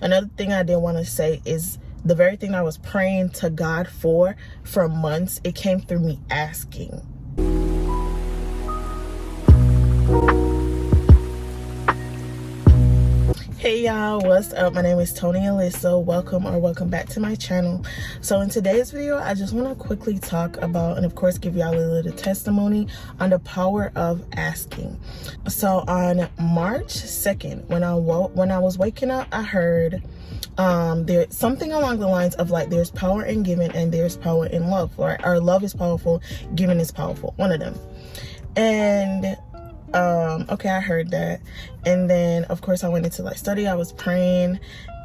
Another thing I did want to say is the very thing I was praying to God for months, it came through me asking. Hey y'all, what's up? My name is Tony Alyssa. Welcome back to my channel. So in today's video, I just want to quickly talk about, and of course give y'all a little testimony on the power of asking. So on March 2nd, when I was waking up, I heard there's something along the lines of like, there's power in giving and there's power in love, right? Or love is powerful, giving is powerful, one of them. And okay, I heard that. And then of course I went into like study, I was praying,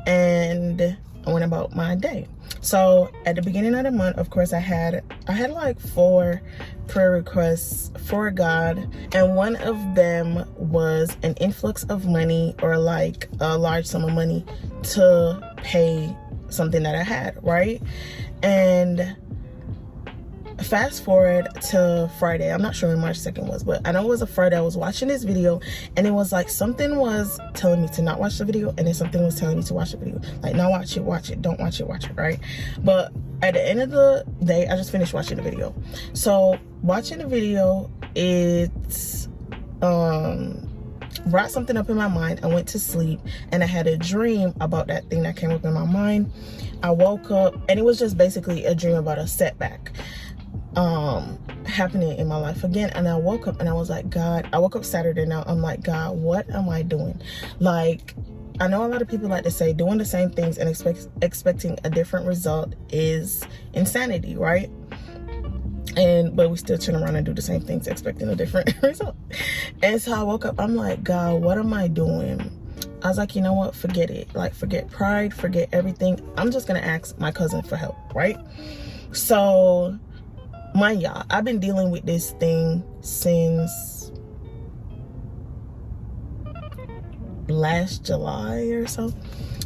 and I went about my day. So at the beginning of the month, of course, I had like 4 prayer requests for God, and one of them was an influx of money, or like a large sum of money to pay something that I had, right? And fast forward to Friday. I'm not sure when March 2nd was, but I know it was a Friday. I was watching this video, and it was like something was telling me to not watch the video, and then something was telling me to watch the video. Like, now watch it, don't watch it, right? But at the end of the day, I just finished watching the video. So watching the video, it's brought something up in my mind. I went to sleep and I had a dream about that thing that came up in my mind. I woke up and it was just basically a dream about a setback happening in my life again. And I woke up and I was like, God, I woke up Saturday. Now I'm like, God, what am I doing? Like, I know a lot of people like to say doing the same things and expecting a different result is insanity, right? But we still turn around and do the same things expecting a different result. And so I woke up, I'm like, God, what am I doing? I was like, you know what, forget it. Like, forget pride, forget everything. I'm just gonna ask my cousin for help, right? So mind y'all, I've been dealing with this thing since last July or so.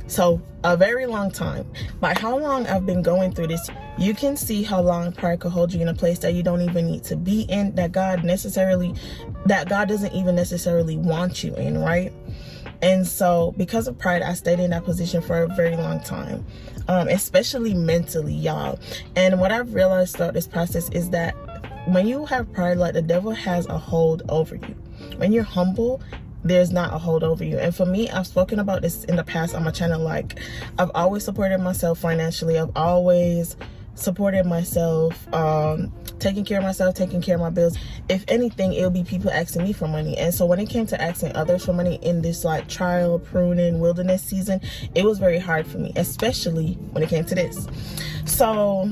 So a very long time. By how long I've been going through this, you can see how long pride could hold you in a place that you don't even need to be in, that God doesn't even necessarily want you in, right? And so because of pride, I stayed in that position for a very long time, especially mentally, y'all. And what I've realized throughout this process is that when you have pride, like, the devil has a hold over you. When you're humble, there's not a hold over you. And for me, I've spoken about this in the past on my channel. Like, I've always supported myself financially. I've always supported myself, taking care of myself, taking care of my bills. If anything, it'll be people asking me for money. And so when it came to asking others for money in this like trial, pruning, wilderness season, it was very hard for me, especially when it came to this. So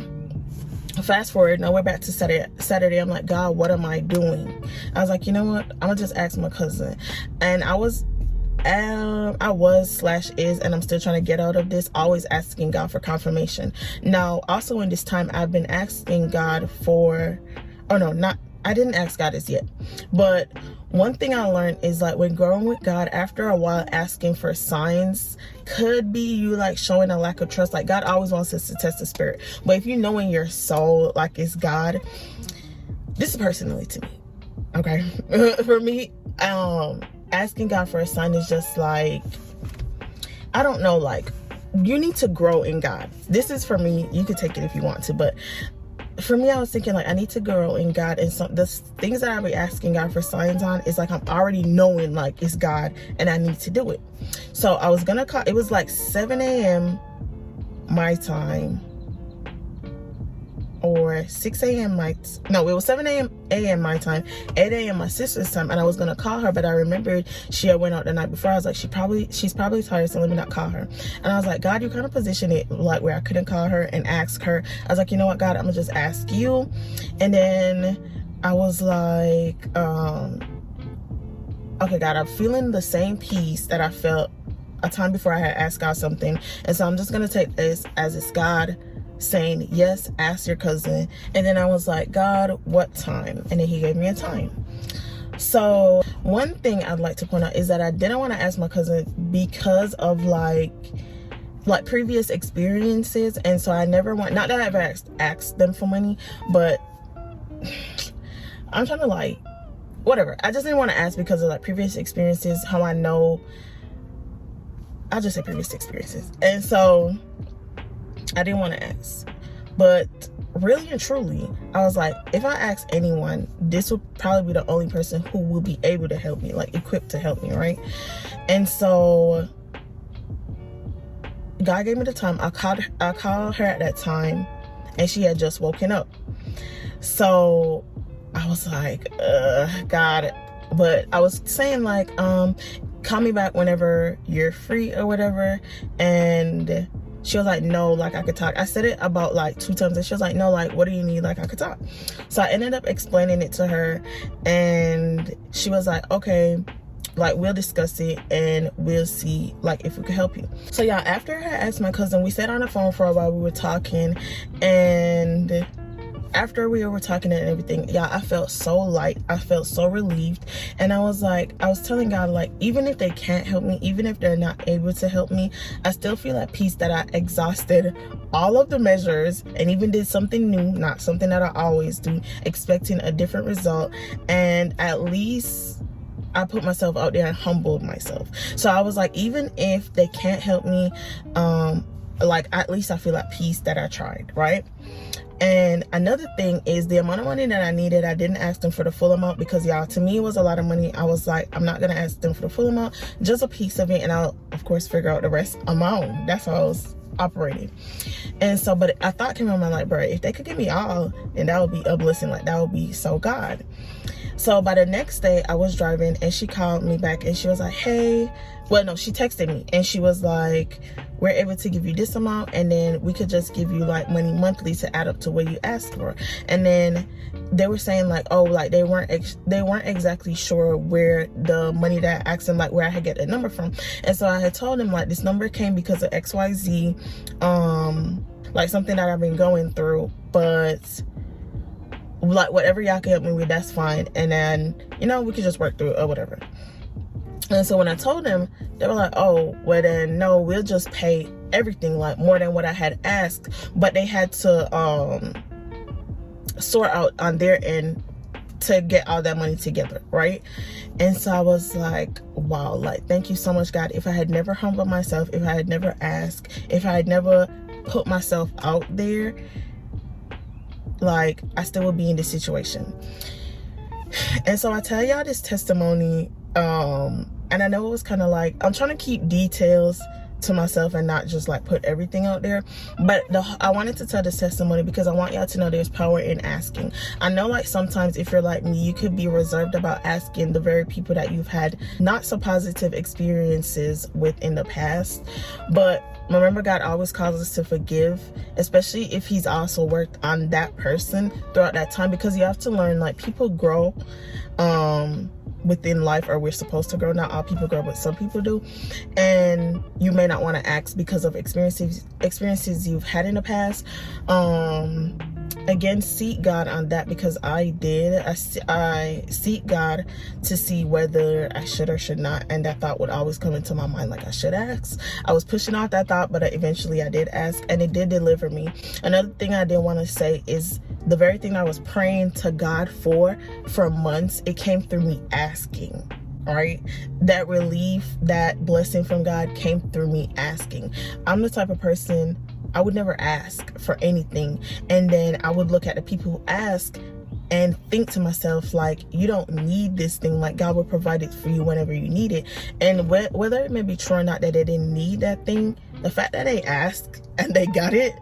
fast forward, now we're back to Saturday. I'm like, God, what am I doing? I was like, you know what, I'm gonna just ask my cousin. And I was / is, and I'm still trying to get out of this, always asking God for confirmation. Now also in this time, I've been asking God for, I didn't ask God this yet, but one thing I learned is, like, when growing with God, after a while, asking for signs could be you like showing a lack of trust. Like, God always wants us to test the spirit, but if you know in your soul like it's God, this is personally to me, okay? For me, asking God for a sign is just like, I don't know, like, you need to grow in God. This is for me. You could take it if you want to, but for me, I was thinking, like, I need to grow in God. And the things that I be asking God for signs on is like, I'm already knowing like it's God and I need to do it. So I was gonna call, it was like 7 a.m. my time, or 6 a.m. it was 7 a.m. my time, 8 a.m. my sister's time, and I was gonna call her, but I remembered she had went out the night before. I was like, she's probably tired, so let me not call her. And I was like, God, you kind of positioned it like where I couldn't call her and ask her. I was like, you know what, God, I'm gonna just ask you. And then I was like, okay, God, I'm feeling the same peace that I felt a time before I had asked God something, and so I'm just gonna take this as it's God saying, yes, ask your cousin. And then I was like, God, what time? And then he gave me a time. So one thing I'd like to point out is that I didn't want to ask my cousin because of like previous experiences. And so I never want, not that I've ever asked them for money, but I'm trying to like, whatever. I just didn't want to ask because of like previous experiences, how I know I'll just say previous experiences. And so I didn't want to ask. But really and truly, I was like, if I ask anyone, this will probably be the only person who will be able to help me, like equipped to help me, right? And so God gave me the time. I called her at that time, and she had just woken up. So I was like, God. But I was saying like, call me back whenever you're free or whatever. And she was like, no, like I could talk. I said it about like 2 times, and she was like, no, like what do you need? Like I could talk. So I ended up explaining it to her, and she was like, okay, like we'll discuss it and we'll see like if we can help you. So yeah, after I asked my cousin, we sat on the phone for a while. We were talking, and after we were talking and everything, yeah, I felt so light. I felt so relieved. And I was telling God, like, even if they can't help me, even if they're not able to help me, I still feel at peace that I exhausted all of the measures and even did something new, not something that I always do, expecting a different result. And at least I put myself out there and humbled myself. So I was like, even if they can't help me, like at least I feel at peace that I tried, right? And another thing is the amount of money that I needed, I didn't ask them for the full amount because, y'all, to me it was a lot of money. I was like, I'm not gonna ask them for the full amount, just a piece of it, and I'll of course figure out the rest on my own. That's how I was operating. And so, but I thought came in my mind, like, bro, if they could give me all, then that would be a blessing. Like that would be so God. So by the next day I was driving, and she called me back, and she was like, hey, well, no, she texted me, and she was like, we're able to give you this amount, and then we could just give you like money monthly to add up to what you asked for. And then they were saying like, oh, like they weren't exactly sure where the money that I asked them, like where I had get the number from. And so I had told them like, this number came because of XYZ, like something that I've been going through, but like whatever y'all can help me with, that's fine. And then, you know, we could just work through it or whatever. And so when I told them, they were like, oh, well then no, we'll just pay everything, like more than what I had asked. But they had to sort out on their end to get all that money together, right? And so I was like, wow, like thank you so much, God. If I had never humbled myself, if I had never asked, if I had never put myself out there, like I still would be in this situation. And so I tell y'all this testimony, and I know it was kind of like, I'm trying to keep details to myself and not just like put everything out there, but I wanted to tell this testimony because I want y'all to know there's power in asking. I know like sometimes if you're like me, you could be reserved about asking the very people that you've had not so positive experiences with in the past, but remember, God always calls us to forgive, especially if he's also worked on that person throughout that time, because you have to learn, like, people grow within life, or we're supposed to grow. Not all people grow, but some people do. And you may not want to ask because of experiences you've had in the past. Again, seek God on that, because I did. I seek God to see whether I should or should not, and that thought would always come into my mind, like I should ask. I was pushing out that thought, but eventually I did ask, and it did deliver me. Another thing I did want to say is the very thing I was praying to God for months, it came through me asking. All right, that relief, that blessing from God came through me asking. I'm the type of person, I would never ask for anything, and then I would look at the people who ask and think to myself, like, you don't need this thing, like God will provide it for you whenever you need it. And whether it may be true or not that they didn't need that thing, the fact that they asked and they got it,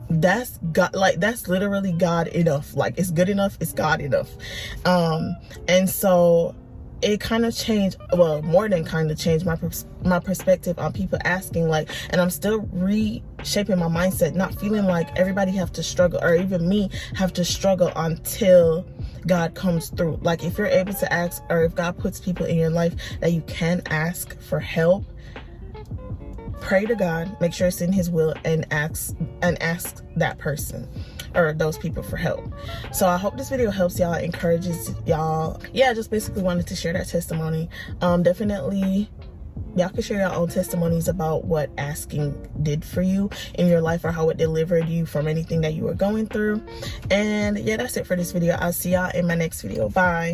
that's God, like that's literally God enough. Like it's good enough, it's God enough. And so it kind of changed, well, more than kind of changed my perspective on people asking, like, and I'm still reshaping my mindset, not feeling like everybody have to struggle, or even me have to struggle until God comes through. Like if you're able to ask, or if God puts people in your life that you can ask for help, pray to God, make sure it's in his will, and ask that person or those people for help. So I hope this video helps y'all, encourages y'all. Yeah, I just basically wanted to share that testimony. Definitely y'all can share your own testimonies about what asking did for you in your life, or how it delivered you from anything that you were going through. And yeah, that's it for this video. I'll see y'all in my next video. Bye.